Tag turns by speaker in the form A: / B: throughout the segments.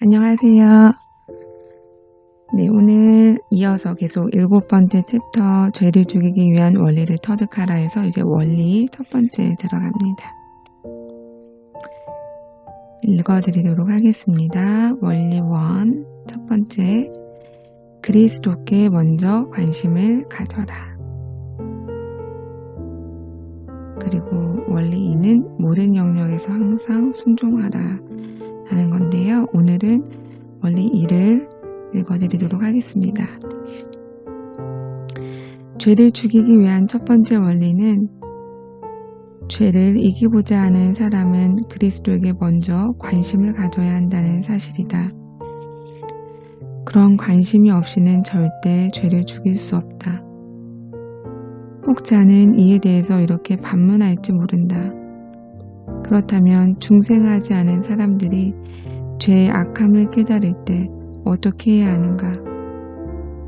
A: 안녕하세요. 네, 오늘 이어서 계속 7번째 챕터 죄를 죽이기 위한 원리를 터득하라에서 이제 원리 첫 번째 들어갑니다. 읽어드리도록 하겠습니다. 원리 1, 첫 번째, 그리스도께 먼저 관심을 가져라. 그리고 원리 2는 모든 영역에서 항상 순종하라 하는 건데요. 오늘은 원리 2를 읽어드리도록 하겠습니다. 죄를 죽이기 위한 첫 번째 원리는 죄를 이기고자 하는 사람은 그리스도에게 먼저 관심을 가져야 한다는 사실이다. 그런 관심이 없이는 절대 죄를 죽일 수 없다. 혹자는 이에 대해서 이렇게 반문할지 모른다. 그렇다면 중생하지 않은 사람들이 죄의 악함을 깨달을 때 어떻게 해야 하는가?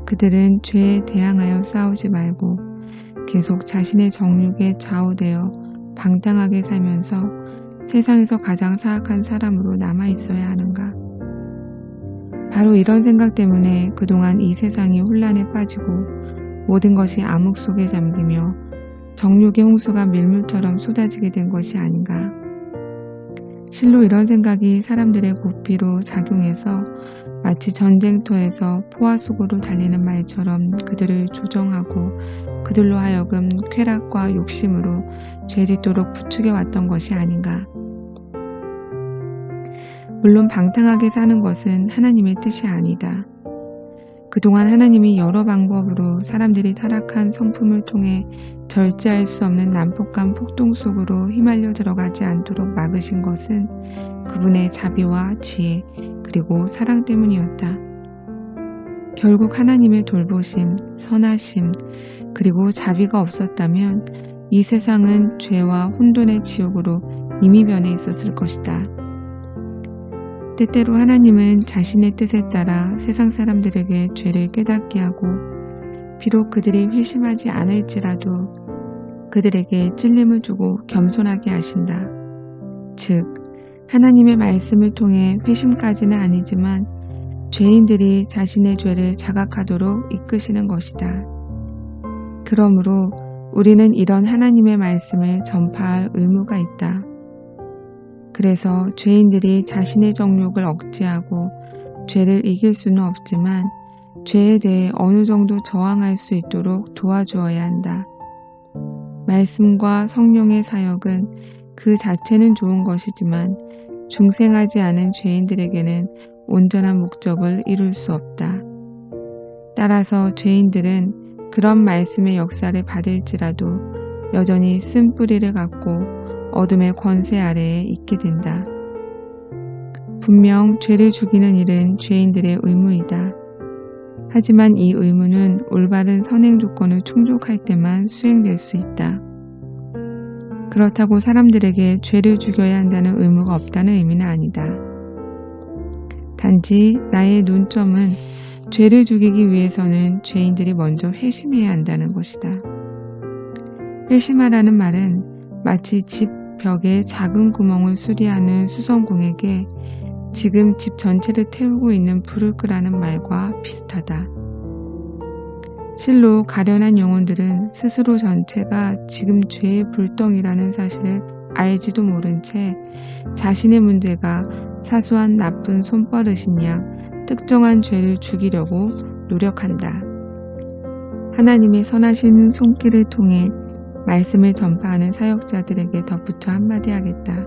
A: 그들은 죄에 대항하여 싸우지 말고 계속 자신의 정욕에 좌우되어 방탕하게 살면서 세상에서 가장 사악한 사람으로 남아 있어야 하는가? 바로 이런 생각 때문에 그동안 이 세상이 혼란에 빠지고 모든 것이 암흑 속에 잠기며 정욕의 홍수가 밀물처럼 쏟아지게 된 것이 아닌가? 실로 이런 생각이 사람들의 고삐로 작용해서 마치 전쟁터에서 포화 속으로 달리는 말처럼 그들을 조정하고 그들로 하여금 쾌락과 욕심으로 죄짓도록 부추겨 왔던 것이 아닌가. 물론 방탕하게 사는 것은 하나님의 뜻이 아니다. 그동안 하나님이 여러 방법으로 사람들이 타락한 성품을 통해 절제할 수 없는 난폭한 폭동 속으로 휘말려 들어가지 않도록 막으신 것은 그분의 자비와 지혜 그리고 사랑 때문이었다. 결국 하나님의 돌보심, 선하심 그리고 자비가 없었다면 이 세상은 죄와 혼돈의 지옥으로 이미 변해 있었을 것이다. 때때로 하나님은 자신의 뜻에 따라 세상 사람들에게 죄를 깨닫게 하고 비록 그들이 회심하지 않을지라도 그들에게 찔림을 주고 겸손하게 하신다. 즉, 하나님의 말씀을 통해 회심까지는 아니지만 죄인들이 자신의 죄를 자각하도록 이끄시는 것이다. 그러므로 우리는 이런 하나님의 말씀을 전파할 의무가 있다. 그래서 죄인들이 자신의 정욕을 억제하고 죄를 이길 수는 없지만 죄에 대해 어느 정도 저항할 수 있도록 도와주어야 한다. 말씀과 성령의 사역은 그 자체는 좋은 것이지만 중생하지 않은 죄인들에게는 온전한 목적을 이룰 수 없다. 따라서 죄인들은 그런 말씀의 역사를 받을지라도 여전히 쓴뿌리를 갖고 어둠의 권세 아래에 있게 된다. 분명 죄를 죽이는 일은 죄인들의 의무이다. 하지만 이 의무는 올바른 선행 조건을 충족할 때만 수행될 수 있다. 그렇다고 사람들에게 죄를 죽여야 한다는 의무가 없다는 의미는 아니다. 단지 나의 논점은 죄를 죽이기 위해서는 죄인들이 먼저 회심해야 한다는 것이다. 회심하라는 말은 마치 집 벽에 작은 구멍을 수리하는 수선공에게 지금 집 전체를 태우고 있는 불을 끄라는 말과 비슷하다. 실로 가련한 영혼들은 스스로 전체가 지금 죄의 불덩이라는 사실을 알지도 모른 채 자신의 문제가 사소한 나쁜 손버릇인 양 특정한 죄를 죽이려고 노력한다. 하나님의 선하신 손길을 통해 말씀을 전파하는 사역자들에게 덧붙여 한마디 하겠다.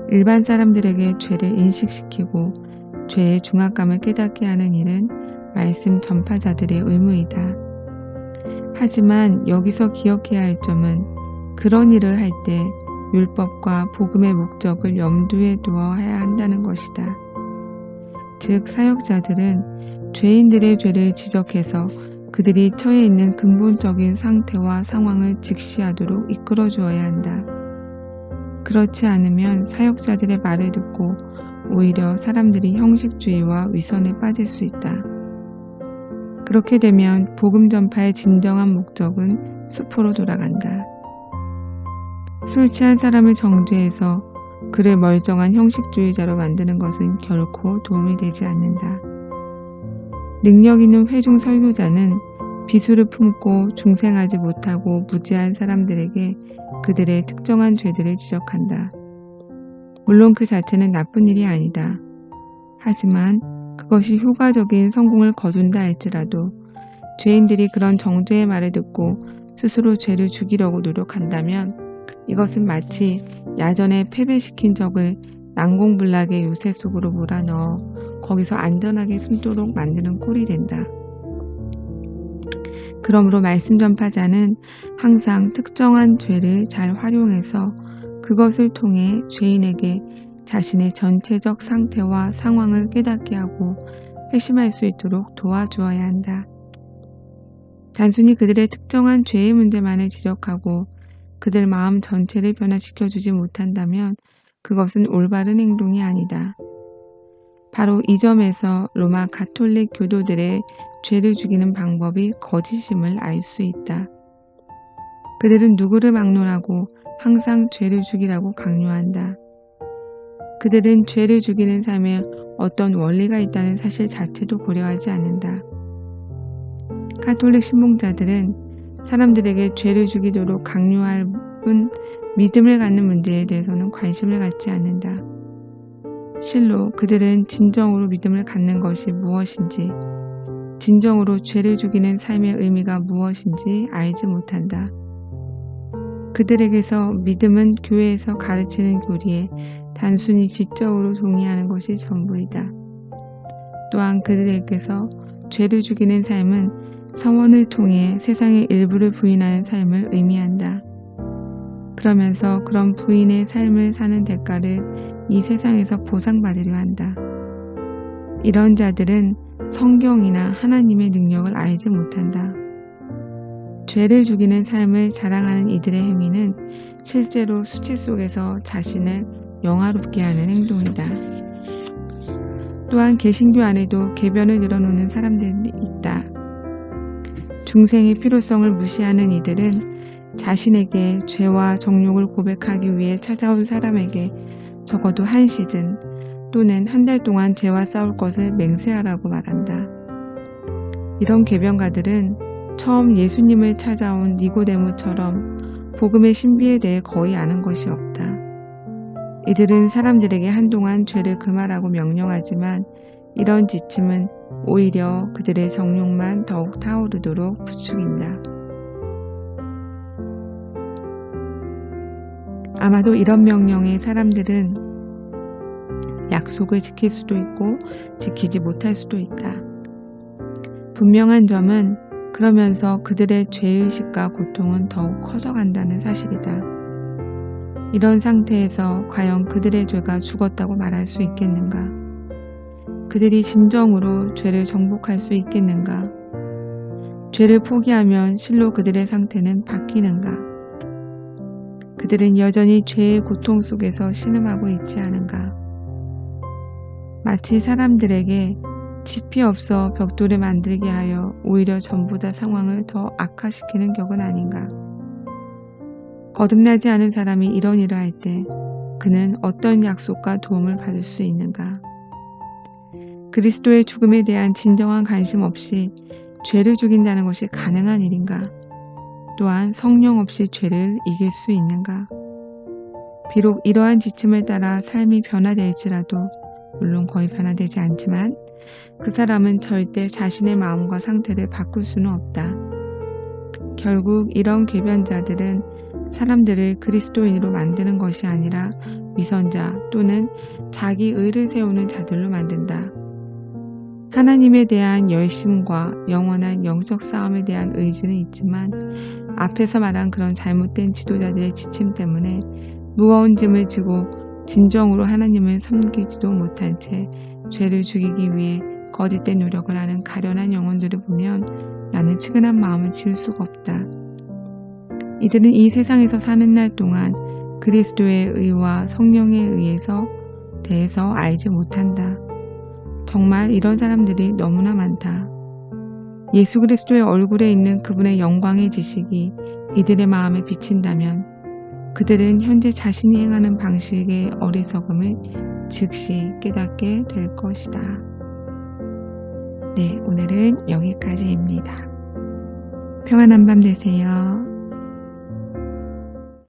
A: 일반 사람들에게 죄를 인식시키고 죄의 중압감을 깨닫게 하는 일은 말씀 전파자들의 의무이다. 하지만 여기서 기억해야 할 점은 그런 일을 할 때 율법과 복음의 목적을 염두에 두어야 한다는 것이다. 즉 사역자들은 죄인들의 죄를 지적해서 그들이 처해 있는 근본적인 상태와 상황을 직시하도록 이끌어 주어야 한다. 그렇지 않으면 사역자들의 말을 듣고 오히려 사람들이 형식주의와 위선에 빠질 수 있다. 그렇게 되면 복음 전파의 진정한 목적은 수포로 돌아간다. 술 취한 사람을 정죄해서 그를 멀쩡한 형식주의자로 만드는 것은 결코 도움이 되지 않는다. 능력 있는 회중 설교자는 비수를 품고 중생하지 못하고 무지한 사람들에게 그들의 특정한 죄들을 지적한다. 물론 그 자체는 나쁜 일이 아니다. 하지만 그것이 효과적인 성공을 거둔다 할지라도 죄인들이 그런 정죄의 말을 듣고 스스로 죄를 죽이려고 노력한다면 이것은 마치 야전에 패배시킨 적을 난공불락의 요새 속으로 몰아넣어 거기서 안전하게 숨도록 만드는 꼴이 된다. 그러므로 말씀 전파자는 항상 특정한 죄를 잘 활용해서 그것을 통해 죄인에게 자신의 전체적 상태와 상황을 깨닫게 하고 회심할 수 있도록 도와주어야 한다. 단순히 그들의 특정한 죄의 문제만을 지적하고 그들 마음 전체를 변화시켜주지 못한다면 그것은 올바른 행동이 아니다. 바로 이 점에서 로마 가톨릭 교도들의 죄를 죽이는 방법이 거짓임을 알 수 있다. 그들은 누구를 막론하고 항상 죄를 죽이라고 강요한다. 그들은 죄를 죽이는 삶에 어떤 원리가 있다는 사실 자체도 고려하지 않는다. 가톨릭 신봉자들은 사람들에게 죄를 죽이도록 강요할 뿐 믿음을 갖는 문제에 대해서는 관심을 갖지 않는다. 실로 그들은 진정으로 믿음을 갖는 것이 무엇인지, 진정으로 죄를 죽이는 삶의 의미가 무엇인지 알지 못한다. 그들에게서 믿음은 교회에서 가르치는 교리에 단순히 지적으로 동의하는 것이 전부이다. 또한 그들에게서 죄를 죽이는 삶은 서원을 통해 세상의 일부를 부인하는 삶을 의미한다. 그러면서 그런 부인의 삶을 사는 대가를 이 세상에서 보상받으려 한다. 이런 자들은 성경이나 하나님의 능력을 알지 못한다. 죄를 죽이는 삶을 자랑하는 이들의 행위는 실제로 수치 속에서 자신을 영화롭게 하는 행동이다. 또한 개신교 안에도 궤변을 늘어놓는 사람들이 있다. 중생의 필요성을 무시하는 이들은 자신에게 죄와 정욕을 고백하기 위해 찾아온 사람에게 적어도 한 시즌 또는 한 달 동안 죄와 싸울 것을 맹세하라고 말한다. 이런 궤변가들은 처음 예수님을 찾아온 니고데모처럼 복음의 신비에 대해 거의 아는 것이 없다. 이들은 사람들에게 한동안 죄를 금하라고 명령하지만 이런 지침은 오히려 그들의 정욕만 더욱 타오르도록 부추긴다. 아마도 이런 명령에 사람들은 약속을 지킬 수도 있고 지키지 못할 수도 있다. 분명한 점은 그러면서 그들의 죄의식과 고통은 더욱 커져간다는 사실이다. 이런 상태에서 과연 그들의 죄가 죽었다고 말할 수 있겠는가? 그들이 진정으로 죄를 정복할 수 있겠는가? 죄를 포기하면 실로 그들의 상태는 바뀌는가? 그들은 여전히 죄의 고통 속에서 신음하고 있지 않은가? 마치 사람들에게 짚이 없어 벽돌을 만들게 하여 오히려 전보다 상황을 더 악화시키는 격은 아닌가? 거듭나지 않은 사람이 이런 일을 할 때 그는 어떤 약속과 도움을 받을 수 있는가? 그리스도의 죽음에 대한 진정한 관심 없이 죄를 죽인다는 것이 가능한 일인가? 또한 성령 없이 죄를 이길 수 있는가? 비록 이러한 지침을 따라 삶이 변화될지라도 물론 거의 변화되지 않지만 그 사람은 절대 자신의 마음과 상태를 바꿀 수는 없다. 결국 이런 궤변자들은 사람들을 그리스도인으로 만드는 것이 아니라 위선자 또는 자기 의를 세우는 자들로 만든다. 하나님에 대한 열심과 영원한 영적 싸움에 대한 의지는 있지만 앞에서 말한 그런 잘못된 지도자들의 지침 때문에 무거운 짐을 지고 진정으로 하나님을 섬기지도 못한 채 죄를 죽이기 위해 거짓된 노력을 하는 가련한 영혼들을 보면 나는 측은한 마음을 지을 수가 없다. 이들은 이 세상에서 사는 날 동안 그리스도의 의와 성령에 대해서 알지 못한다. 정말 이런 사람들이 너무나 많다. 예수 그리스도의 얼굴에 있는 그분의 영광의 지식이 이들의 마음에 비친다면 그들은 현재 자신이 행하는 방식의 어리석음을 즉시 깨닫게 될 것이다. 네, 오늘은 여기까지입니다. 평안한 밤 되세요.